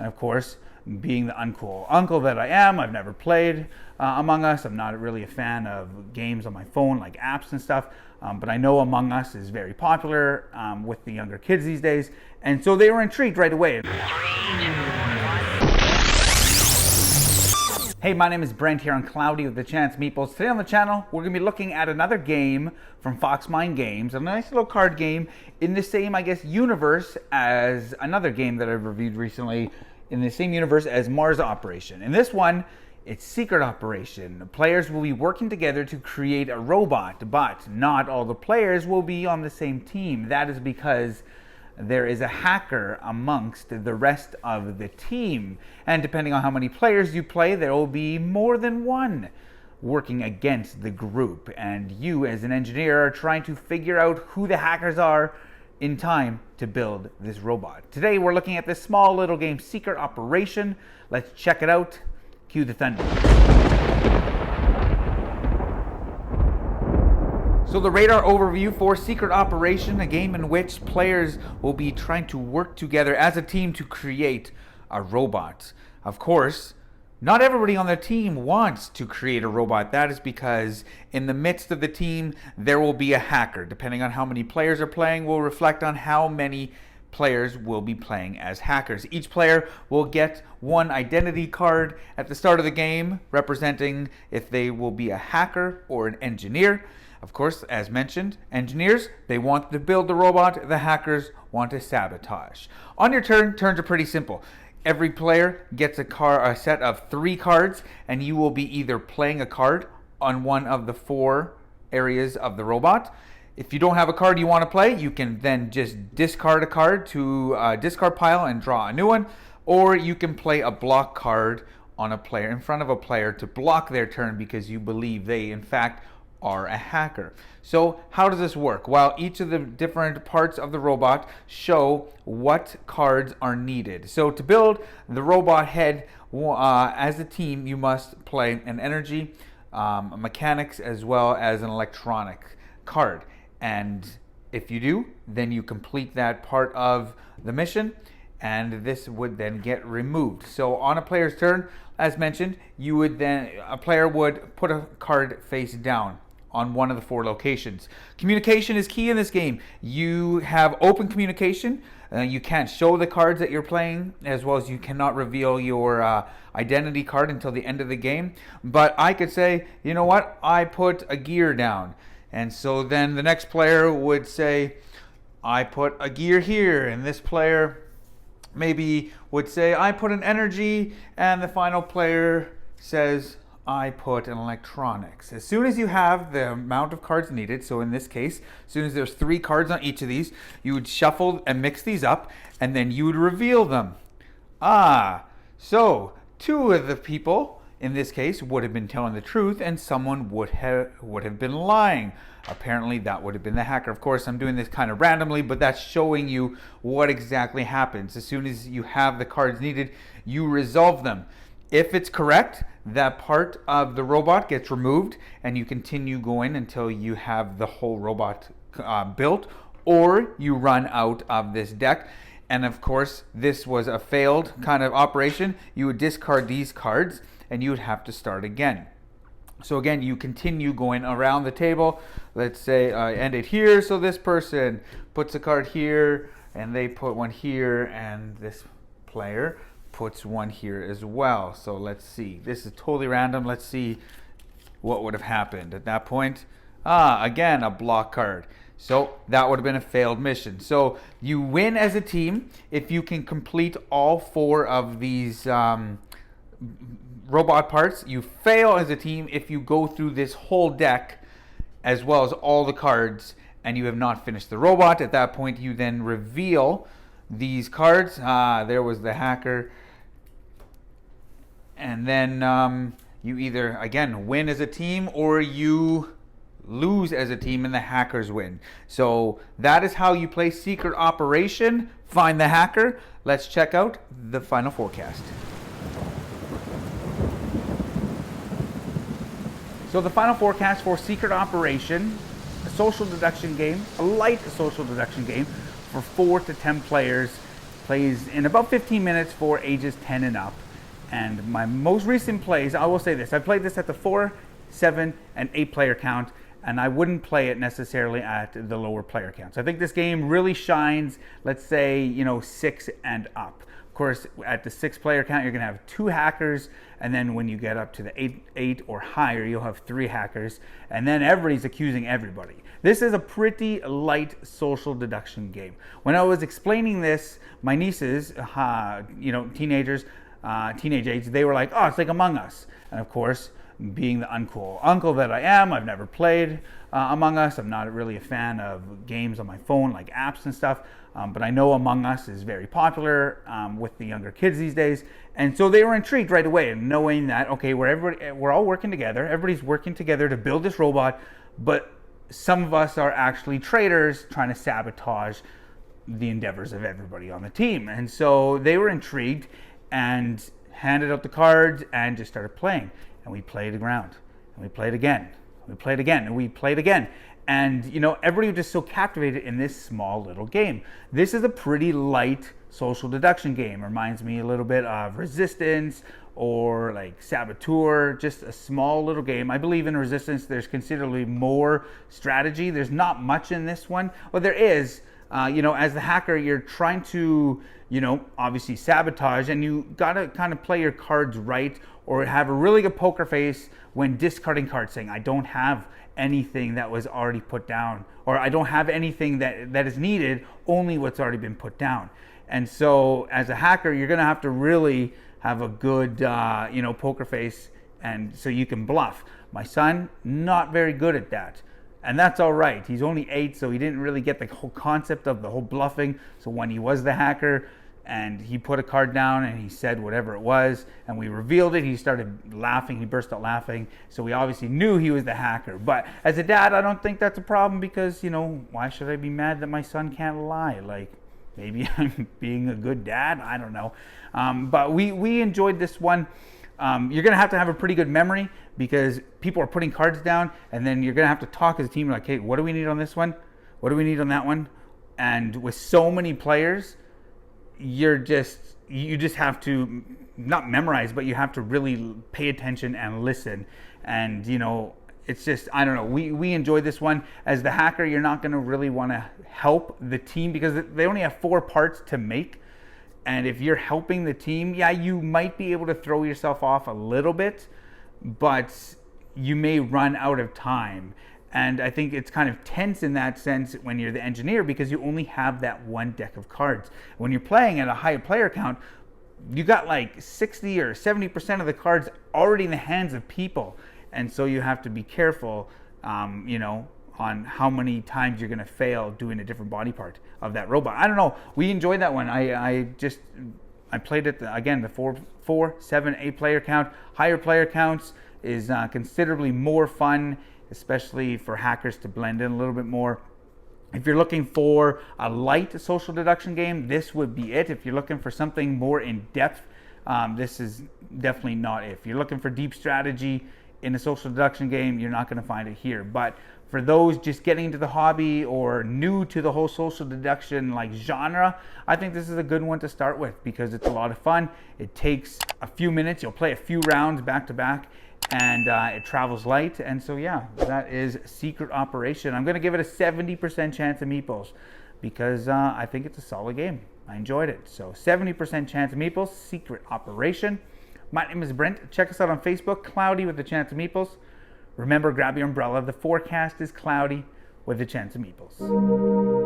And of course, being the uncool uncle that I am, I've never played Among Us. I'm not really a fan of games on my phone, like apps and stuff. But I know Among Us is very popular with the younger kids these days. And so they were intrigued right away. Hey, my name is Brent here on Cloudy with the Chance of Meeples. Today on the channel, we're going to be looking at another game from FoxMindToysGames, a nice little card game in the same, I guess, universe as another game that I've reviewed recently, in the same universe as Mars Operation. In this one, it's Secret Operation. Players will be working together to create a robot, but not all the players will be on the same team. That is because there is a hacker amongst the rest of the team. And depending on how many players you play, there will be more than one working against the group. And you, as an engineer, are trying to figure out who the hackers are in time to build this robot. Today, we're looking at this small little game, Secret Operation. Let's check it out. Cue the thunder. So the radar overview for Secret Operation, a game in which players will be trying to work together as a team to create a robot. Of course, not everybody on the team wants to create a robot. That is because in the midst of the team, there will be a hacker. Depending on how many players are playing will reflect on how many players will be playing as hackers. Each player will get one identity card at the start of the game, representing if they will be a hacker or an engineer. Of course, as mentioned, engineers, they want to build the robot. The hackers want to sabotage. On your turn, turns are pretty simple. Every player gets a set of 3 cards, and you will be either playing a card on one of the 4 areas of the robot. If you don't have a card you want to play, you can then just discard a card to a discard pile and draw a new one, or you can play a block card on a player in front of a player to block their turn because you believe they, in fact, are a hacker. So how does this work? Well, each of the different parts of the robot show what cards are needed. So to build the robot head as a team, you must play an energy, a mechanics, as well as an electronic card. And if you do, then you complete that part of the mission, and this would then get removed. So on a player's turn, as mentioned, a player would put a card face down on one of the 4 locations. Communication is key in this game. You have open communication. You can't show the cards that you're playing, as well as you cannot reveal your identity card until the end of the game. But I could say, you know what? I put a gear down. And so then the next player would say, I put a gear here. And this player maybe would say, I put an energy. And the final player says, I put an electronics. As soon as you have the amount of cards needed, so in this case, as soon as there's 3 cards on each of these, you would shuffle and mix these up, and then you would reveal them. So 2 of the people, in this case, would have been telling the truth, and someone would have been lying. Apparently, that would have been the hacker. Of course, I'm doing this kind of randomly, but that's showing you what exactly happens. As soon as you have the cards needed, you resolve them. If it's correct, that part of the robot gets removed, and you continue going until you have the whole robot built, or you run out of this deck. And of course, this was a failed kind of operation. You would discard these cards, and you would have to start again. So again, you continue going around the table. Let's say I end it here. So this person puts a card here, and they put one here, and this player puts one here as well. So let's see. This is totally random. Let's see what would have happened at that point. Again, a block card. So that would have been a failed mission. So you win as a team if you can complete all 4 of these robot parts. You fail as a team if you go through this whole deck as well as all the cards and you have not finished the robot. At that point, you then reveal these cards. There was the hacker. And then you either, again, win as a team, or you lose as a team and the hackers win. So that is how you play Secret Operation. Find the hacker. Let's check out the final forecast. So the final forecast for Secret Operation, a social deduction game, a light social deduction game for 4 to 10 players plays in about 15 minutes for ages 10 and up. And my most recent plays, I will say this, I played this at the 4, 7, and 8 player count, and I wouldn't play it necessarily at the lower player counts. I think this game really shines, let's say, 6 and up. Of course, at the 6 player count, you're going to have 2 hackers, and then when you get up to the 8 or higher, you'll have 3 hackers, and then everybody's accusing everybody. This is a pretty light social deduction game. When I was explaining this, my nieces, teenagers, teenage age, they were like, oh, it's like Among Us. And of course, being the uncool uncle that I am, I've never played Among Us. I'm not really a fan of games on my phone, like apps and stuff. But I know Among Us is very popular with the younger kids these days. And so they were intrigued right away, knowing that, okay, we're all working together. Everybody's working together to build this robot. But some of us are actually traitors trying to sabotage the endeavors of everybody on the team. And so they were intrigued and handed out the cards and just started playing. And we played around, and we played again, we played again, and we played again. And, everybody was just so captivated in this small little game. This is a pretty light social deduction game. Reminds me a little bit of Resistance or like Saboteur, just a small little game. I believe in Resistance there's considerably more strategy. There's not much in this one. Well, there is. As the hacker, you're trying to, obviously sabotage, and you gotta kind of play your cards right, or have a really good poker face when discarding cards, saying, I don't have anything that was already put down, or I don't have anything that is needed, only what's already been put down. And so as a hacker, you're gonna have to really have a good, poker face, and so you can bluff. My son, not very good at that. And that's all right. He's only 8, so he didn't really get the whole concept of the whole bluffing. So when he was the hacker and he put a card down and he said whatever it was, and we revealed it, he started laughing. He burst out laughing. So we obviously knew he was the hacker. But as a dad, I don't think that's a problem because, why should I be mad that my son can't lie? Like, maybe I'm being a good dad. I don't know. But we enjoyed this one. You're going to have a pretty good memory because people are putting cards down, and then you're going to have to talk as a team like, hey, what do we need on this one? What do we need on that one? And with so many players, you just have to not memorize, but you have to really pay attention and listen. And, it's just, I don't know. We enjoyed this one. As the hacker, you're not going to really want to help the team because they only have 4 parts to make. And if you're helping the team, yeah, you might be able to throw yourself off a little bit, but you may run out of time. And I think it's kind of tense in that sense when you're the engineer because you only have that one deck of cards. When you're playing at a high player count, you got like 60 or 70% of the cards already in the hands of people. And so you have to be careful, on how many times you're going to fail doing a different body part of that robot. I don't know. We enjoyed that one. I played it, again, the 4, 7, 8 player count. Higher player counts is considerably more fun, especially for hackers to blend in a little bit more. If you're looking for a light social deduction game, this would be it. If you're looking for something more in depth, this is definitely not it. If you're looking for deep strategy in a social deduction game, you're not going to find it here. But for those just getting into the hobby or new to the whole social deduction genre, I think this is a good one to start with because it's a lot of fun. It takes a few minutes. You'll play a few rounds back to back, and it travels light. And so yeah, that is Secret Operation. I'm going to give it a 70% chance of meeples because I think it's a solid game. I enjoyed it. So 70% chance of meeples, Secret Operation. My name is Brent. Check us out on Facebook, Cloudy with the Chance of Meeples. Remember, grab your umbrella. The forecast is cloudy with a chance of meeples.